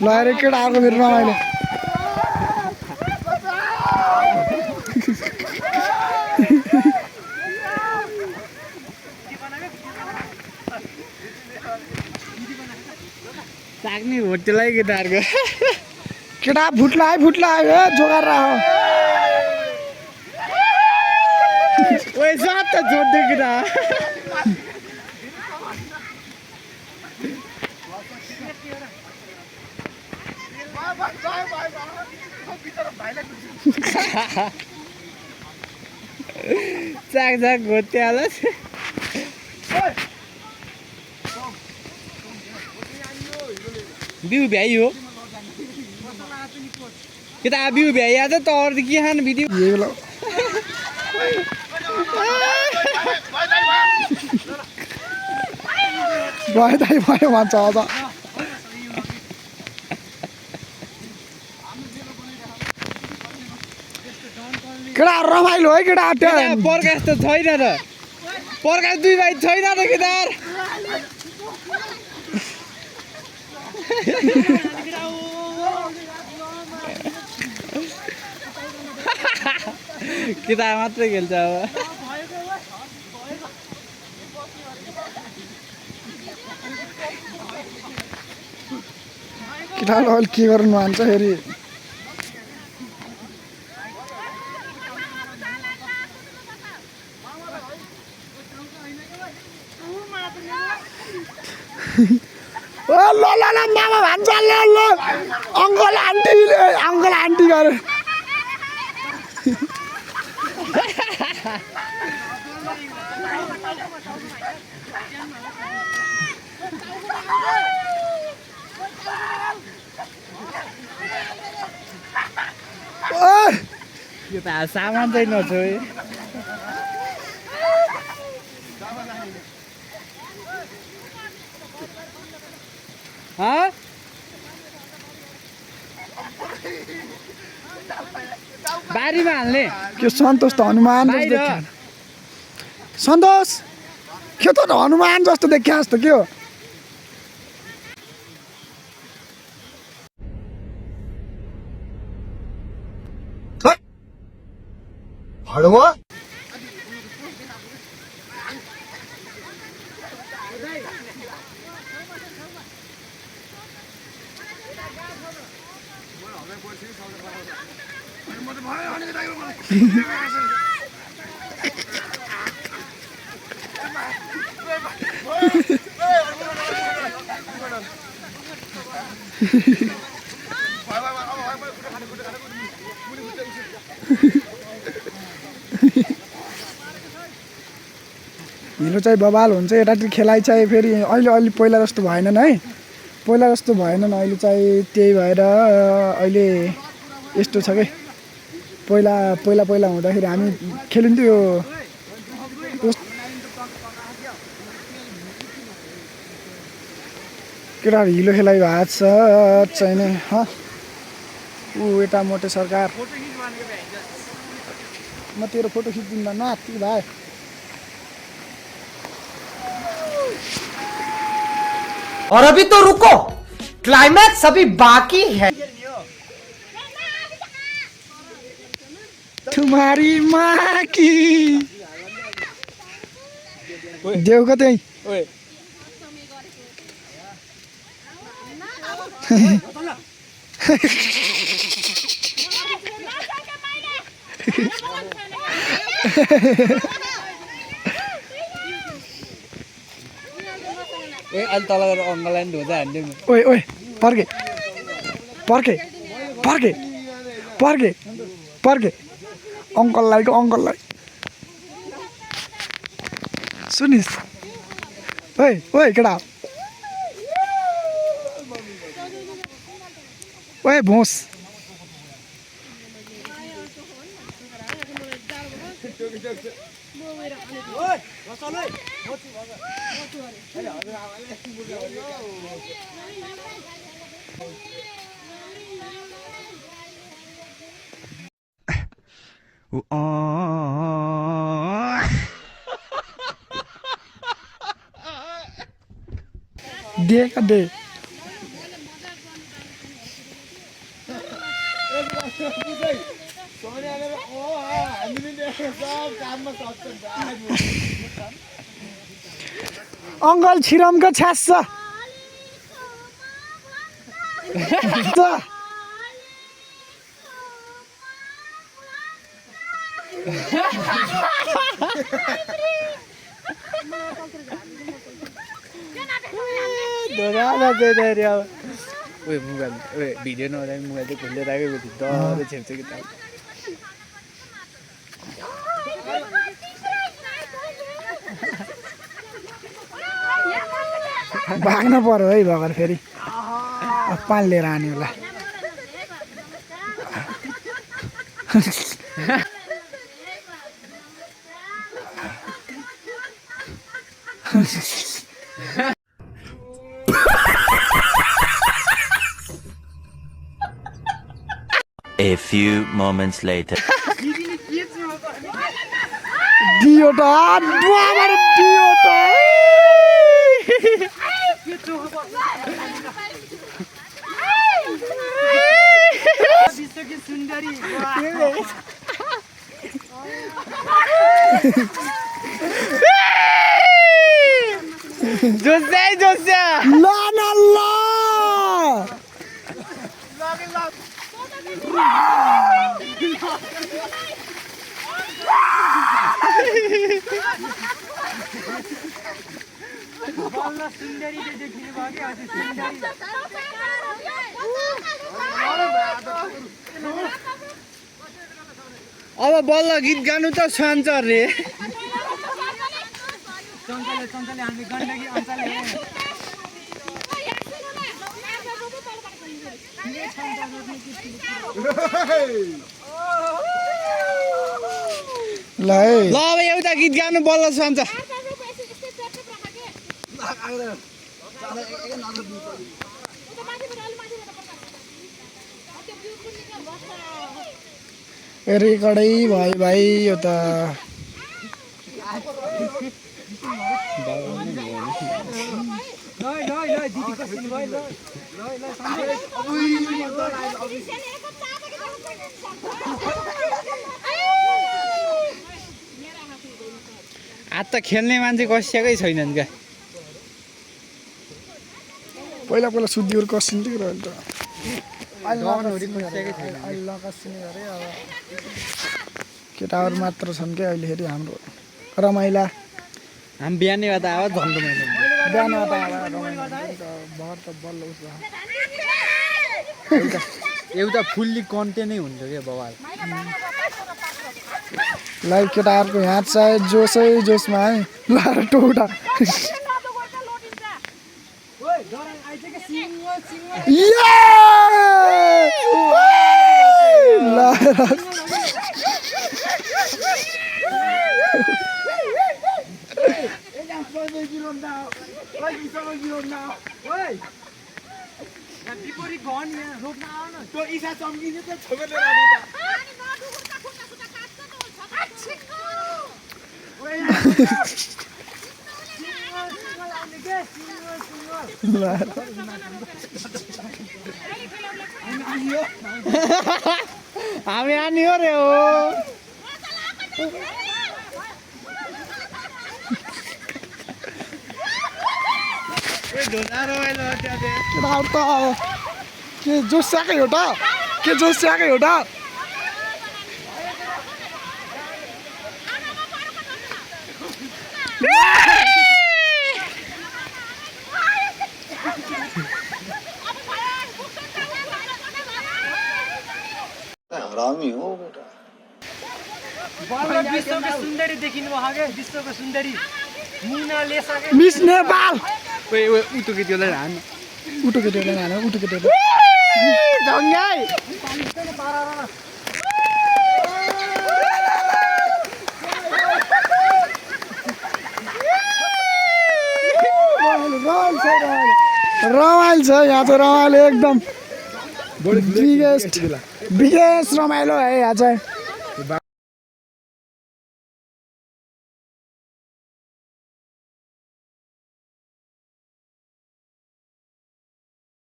लहरे केटा आएको मेरो रमाइलो चाक्ने होटलै केटाहरूको केटा फुट्ला आयो जोगार राख ओए सात त जोड्दै केटा चाक घोत्ते हालत बिउ भ्याइ हो केटा बिउ भ्याइ आज त अरू के खानु भिडियो भयो भन्छ अझ केटा रमाइलो है केटा पर्कास त छैन र पर्कास दुई भाइ छैन र केटार केटा मात्रै खेल्छ अब केटाले अहिले के गर्नु भन्छ फेरि ल मामा भन्छ ल अङ्कल आन्टी गरे यो त सामान चाहिँ नछोए बारीमा हाल्ने के सन्तोष त हनुमान जस्तो देखिया सन्तोष के त हनुमान जस्तो देखिया जस्तो के हो हडवा हिलो चाहिँ बबाल हुन्छ यतातिर खेलाइ चाहिँ फेरि अहिले पहिला जस्तो भएनन् है पहिला जस्तो भएनन् अहिले चाहिँ त्यही भएर अहिले यस्तो छ के पहिला हुँदाखेरि हामी खेलिन्थ्यो केटाहरू हिलो खेलाइ भएको छ चाहिँ ऊ यता मोटे सरकार म तेरो फोटो खिचिदिँदा नाति भाइ और अभी तो रुको क्लाइमैक्स अभी बाकी है तुम्हारी माँ की देऊ कतै ओए ए अलि तल गएर अङ्कललाई नि धोजा हान्दिउँ ओए पर्के अङ्कललाई सुनिस् ओए केटा ओए भोस दे अङ्कल छिरमको छ्यास छ भिडियो नहुँदा मोबाइल चाहिँ खुल्दै राखेको डर छेप्छ कि त भाग्न पर्यो है भगर फेरि पाल लिएर आने होला A few moments later. डियोटा दुवाबाट डियोटा जोस्या ला ला ला अब बल्ल गीत गानु त सान्छ रे ल है ल अब एउटा गीत गानु बल्ल सान्छ रेकर्डै भयो भाइ यो त आज त खेल्ने मान्छे कसिएकै छैनन् क्या पहिला पहिला सुत्दिहरू कसिन्थ्यो र अहिले त केटाहरू मात्र छन् क्या अहिले फेरि हाम्रो रमाइला हामी बिहानै गर्दा आवाज झन्डो मैले बिहान भर त बल्ल उस एउटा फुल्ली कन्टेन्टै हुन्छ क्या बवाल लाइक केटाहरूको यहाँ चाहिँ जोसै जोसमा है ल टोटा हामी आनी हो रे हो केटाहरू त के जोस्याकै हो त के जोस्याकै हो त हरामी हो बेटा विश्वको सुन्दरी देखिनु भयो के विश्वको सुन्दरी मुना लेसके मिस नेपाल उतो केटीलाई हान उठो केटीहरूलाई हान उठो केटीहरू झङ्गाई रमाइलो छ यहाँ चाहिँ रमाइलो एकदम बिगेस्ट रमाइलो है यहाँ चाहिँ